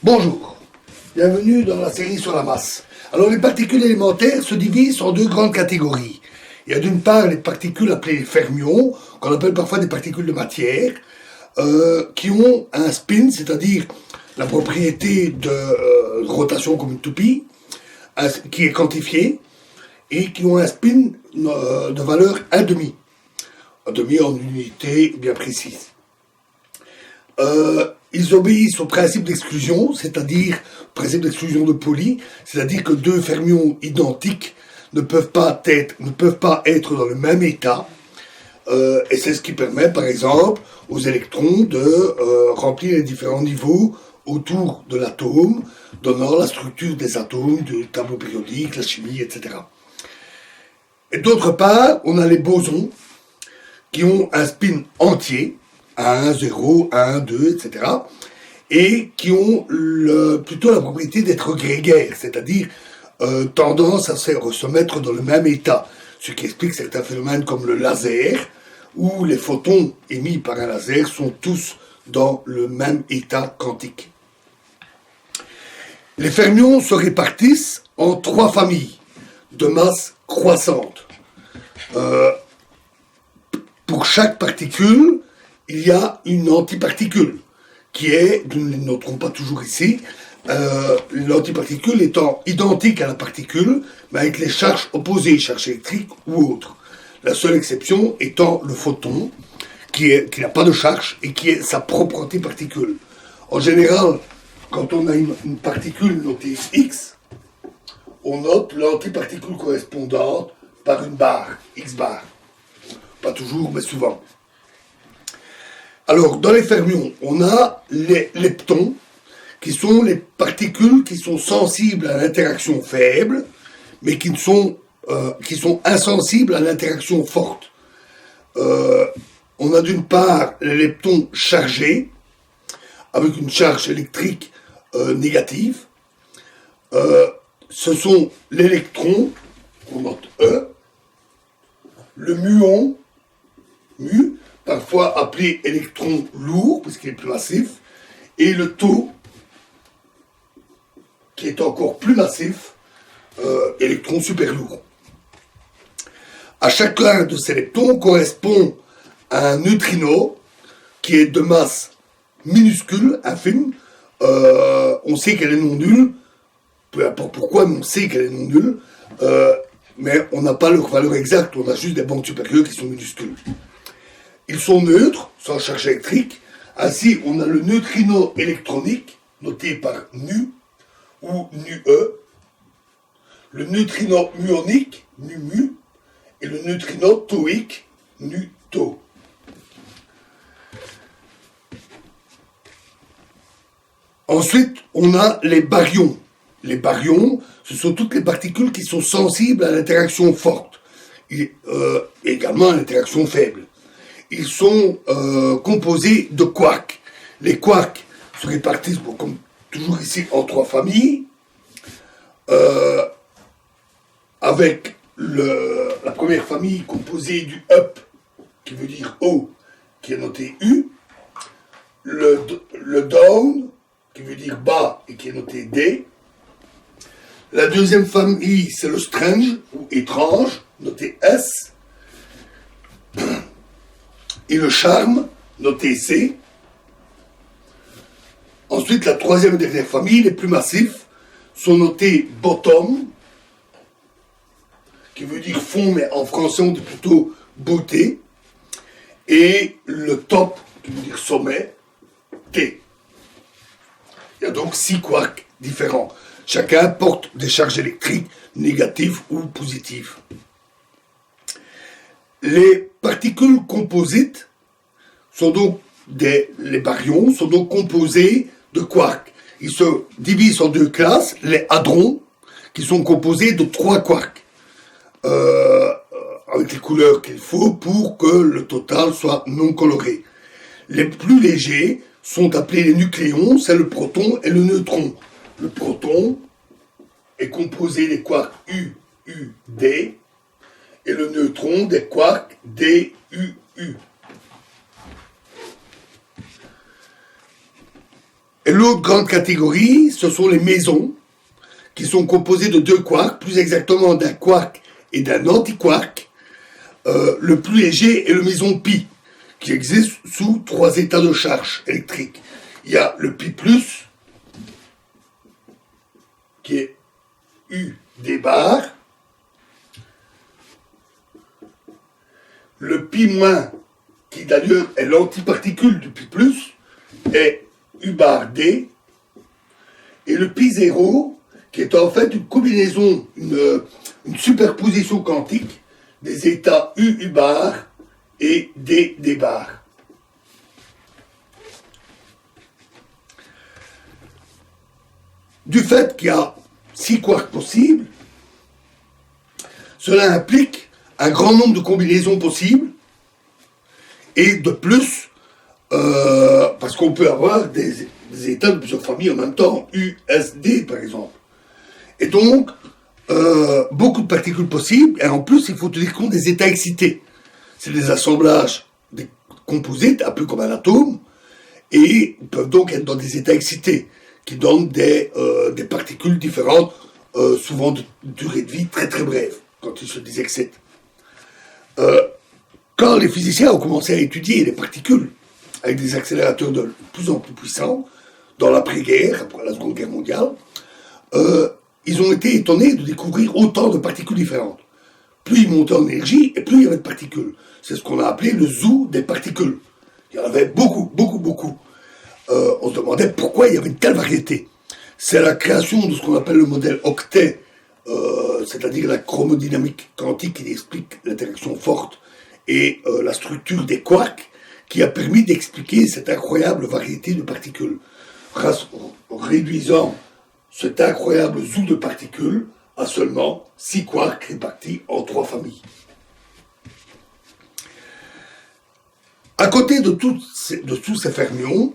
Bonjour, bienvenue dans la série sur la masse. Alors les particules élémentaires se divisent en deux grandes catégories. Il y a d'une part les particules appelées fermions, qu'on appelle parfois des particules de matière, qui ont un spin, c'est-à-dire la propriété de rotation comme une toupie, qui est quantifiée, et qui ont un spin de valeur 1,5. 1,5 en unité bien précise. Ils obéissent au principe d'exclusion, c'est-à-dire principe d'exclusion de Pauli, c'est-à-dire que deux fermions identiques ne peuvent pas être dans le même état, et c'est ce qui permet, par exemple, aux électrons de remplir les différents niveaux autour de l'atome, donnant la structure des atomes, du tableau périodique, la chimie, etc. Et d'autre part, on a les bosons, qui ont un spin entier, 1, 0, 1, 2, etc., et qui ont plutôt la propriété d'être grégaires, c'est-à-dire tendance à se mettre dans le même état, ce qui explique certains phénomènes comme le laser, où les photons émis par un laser sont tous dans le même état quantique. Les fermions se répartissent en 3 familles de masse croissante. Pour chaque particule, il y a une antiparticule, qui est, nous ne noterons pas toujours ici, l'antiparticule étant identique à la particule, mais avec les charges opposées, charges électriques ou autres. La seule exception étant le photon, qui n'a pas de charge et qui est sa propre antiparticule. En général, quand on a une particule notée X, on note l'antiparticule correspondante par une barre, X bar. Pas toujours, mais souvent. Alors, dans les fermions, on a les leptons, qui sont les particules qui sont sensibles à l'interaction faible, mais qui sont insensibles à l'interaction forte. On a d'une part les leptons chargés, avec une charge électrique négative. Ce sont l'électron, on note E, le muon, mu, parfois appelé électron lourd, parce qu'il est plus massif, et le tau, qui est encore plus massif, électron super lourd. À chacun de ces leptons correspond à un neutrino qui est de masse minuscule, infime. On sait qu'elle est non nulle, peu importe pourquoi, mais on sait qu'elle est non nulle, mais on n'a pas leur valeur exacte, on a juste des bandes supérieures qui sont minuscules. Ils sont neutres, sans charge électrique. Ainsi, on a le neutrino électronique, noté par nu ou nu-e, le neutrino muonique, nu-mu, et le neutrino tauique, nu-tau. Ensuite, on a les baryons. Les baryons, ce sont toutes les particules qui sont sensibles à l'interaction forte, et également à l'interaction faible. Ils sont composés de quarks. Les quarks se répartissent, comme toujours ici, en 3 familles, avec la première famille composée du up, qui veut dire O, qui est noté U, le down, qui veut dire bas et qui est noté D. La deuxième famille, c'est le strange, ou étrange, noté S, et le charme, noté C. Ensuite, la troisième et dernière famille, les plus massifs, sont notés bottom, qui veut dire fond, mais en français on dit plutôt beauté, et le top, qui veut dire sommet, T. Il y a donc 6 quarks différents. Chacun porte des charges électriques négatives ou positives. Les particules composites sont donc les baryons sont donc composés de quarks. Ils se divisent en 2 classes, les hadrons, qui sont composés de 3 quarks, avec les couleurs qu'il faut pour que le total soit non coloré. Les plus légers sont appelés les nucléons, c'est le proton et le neutron. Le proton est composé des quarks U, U, D, et le neutron des quarks D, U, U. Et l'autre grande catégorie, ce sont les mésons, qui sont composés de deux quarks, plus exactement d'un quark et d'un antiquark. Le plus léger est le méson pi, qui existe sous trois états de charge électrique. Il y a le pi+, qui est U des bar, le pi-, qui d'ailleurs est l'antiparticule du pi+, est U bar D, et le pi0, qui est en fait une combinaison, une superposition quantique des états U bar et D bar. Du fait qu'il y a 6 quarks possibles, cela implique un grand nombre de combinaisons possibles, et de plus, parce qu'on peut avoir des états de plusieurs familles en même temps, U, S, D par exemple. Et donc, beaucoup de particules possibles, et en plus, il faut tenir compte des états excités. C'est des assemblages des composites, un peu comme un atome, et ils peuvent donc être dans des états excités, qui donnent des particules différentes, souvent de durée de vie très très brève, quand ils se désexcitent. Quand les physiciens ont commencé à étudier les particules avec des accélérateurs de plus en plus puissants, dans l'après-guerre, après la Seconde Guerre mondiale, ils ont été étonnés de découvrir autant de particules différentes. Plus ils montaient en énergie, et plus il y avait de particules. C'est ce qu'on a appelé le zoo des particules. Il y en avait beaucoup, beaucoup, beaucoup. On se demandait pourquoi il y avait une telle variété. C'est la création de ce qu'on appelle le modèle octet, c'est-à-dire la chromodynamique quantique qui explique l'interaction forte et la structure des quarks, qui a permis d'expliquer cette incroyable variété de particules, réduisant cet incroyable zoo de particules à seulement 6 quarks répartis en 3 familles. À côté de tous ces fermions,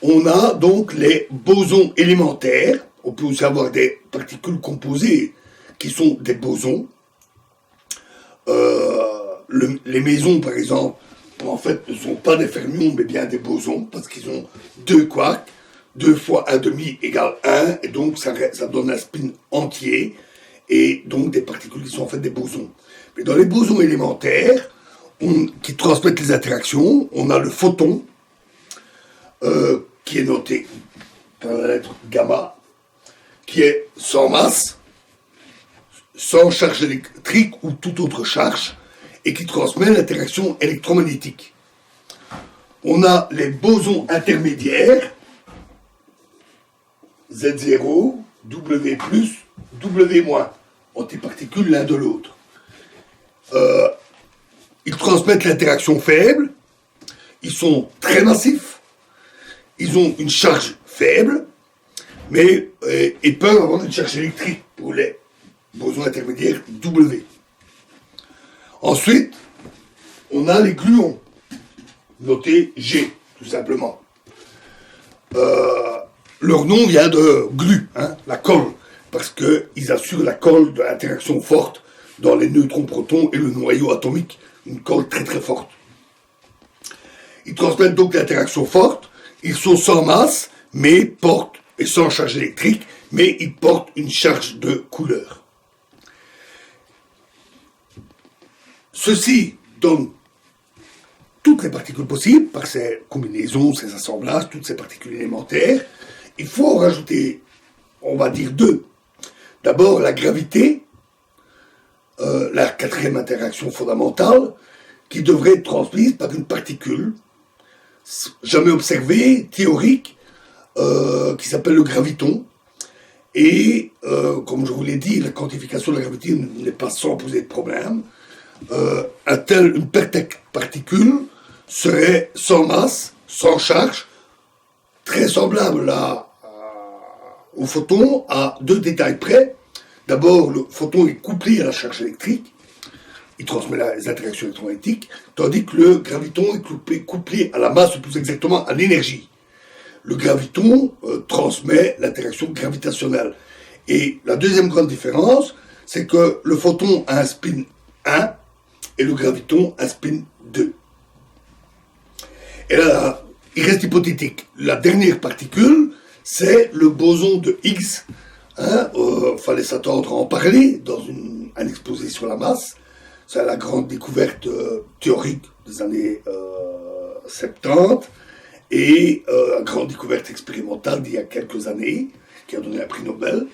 on a donc les bosons élémentaires. On peut aussi avoir des particules composées qui sont des bosons. Les mésons, par exemple, en fait, ne sont pas des fermions, mais bien des bosons, parce qu'ils ont 2 quarks. 2 fois 1,5 égale 1, et donc ça donne un spin entier, et donc des particules qui sont en fait des bosons. Mais dans les bosons élémentaires, qui transmettent les interactions, on a le photon, qui est noté par la lettre gamma, qui est sans masse, sans charge électrique ou toute autre charge, et qui transmet l'interaction électromagnétique. On a les bosons intermédiaires, Z0, W+, W-, antiparticules l'un de l'autre. Ils transmettent l'interaction faible, ils sont très massifs, ils ont une charge faible, mais ils peuvent avoir une charge électrique pour les bosons intermédiaires W. Ensuite, on a les gluons, notés G, tout simplement. Leur nom vient de glu, la colle, parce qu'ils assurent la colle de l'interaction forte dans les neutrons-protons et le noyau atomique, une colle très très forte. Ils transmettent donc l'interaction forte, ils sont sans masse, mais portent, et sans charge électrique, mais ils portent une charge de couleur. Ceci donne toutes les particules possibles, par ces combinaisons, ces assemblages, toutes ces particules élémentaires. Il faut en rajouter, on va dire 2. D'abord, la gravité, la 4e interaction fondamentale, qui devrait être transmise par une particule jamais observée, théorique, qui s'appelle le graviton. Et, comme je vous l'ai dit, la quantification de la gravité n'est pas sans poser de problème. Une particule serait sans masse, sans charge, très semblable au photon à 2 détails près. D'abord, le photon est couplé à la charge électrique, il transmet les interactions électromagnétiques, tandis que le graviton est couplé à la masse, ou plus exactement à l'énergie. Le graviton transmet l'interaction gravitationnelle. Et la deuxième grande différence, c'est que le photon a un spin 1 et le graviton un spin 2. Et là, il reste hypothétique. La dernière particule, c'est le boson de Higgs. Fallait s'attendre à en parler dans un exposé sur la masse. C'est la grande découverte théorique des années 70 et la grande découverte expérimentale d'il y a quelques années qui a donné un prix Nobel.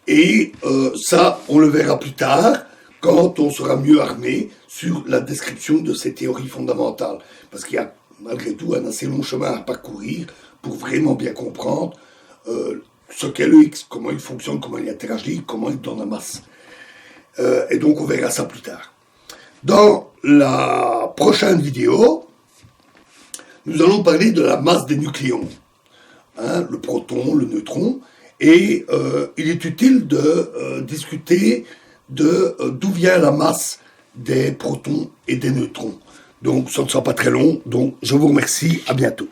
Et ça, on le verra plus tard quand on sera mieux armé sur la description de ces théories fondamentales. Parce qu'il y a malgré tout un assez long chemin à parcourir pour vraiment bien comprendre ce qu'est le X, comment il fonctionne, comment il interagit, comment il donne la masse. Et donc on verra ça plus tard. Dans la prochaine vidéo, nous allons parler de la masse des nucléons, le proton, le neutron, et il est utile de discuter d'où vient la masse des protons et des neutrons. Donc ça ne sera pas très long, donc je vous remercie, à bientôt.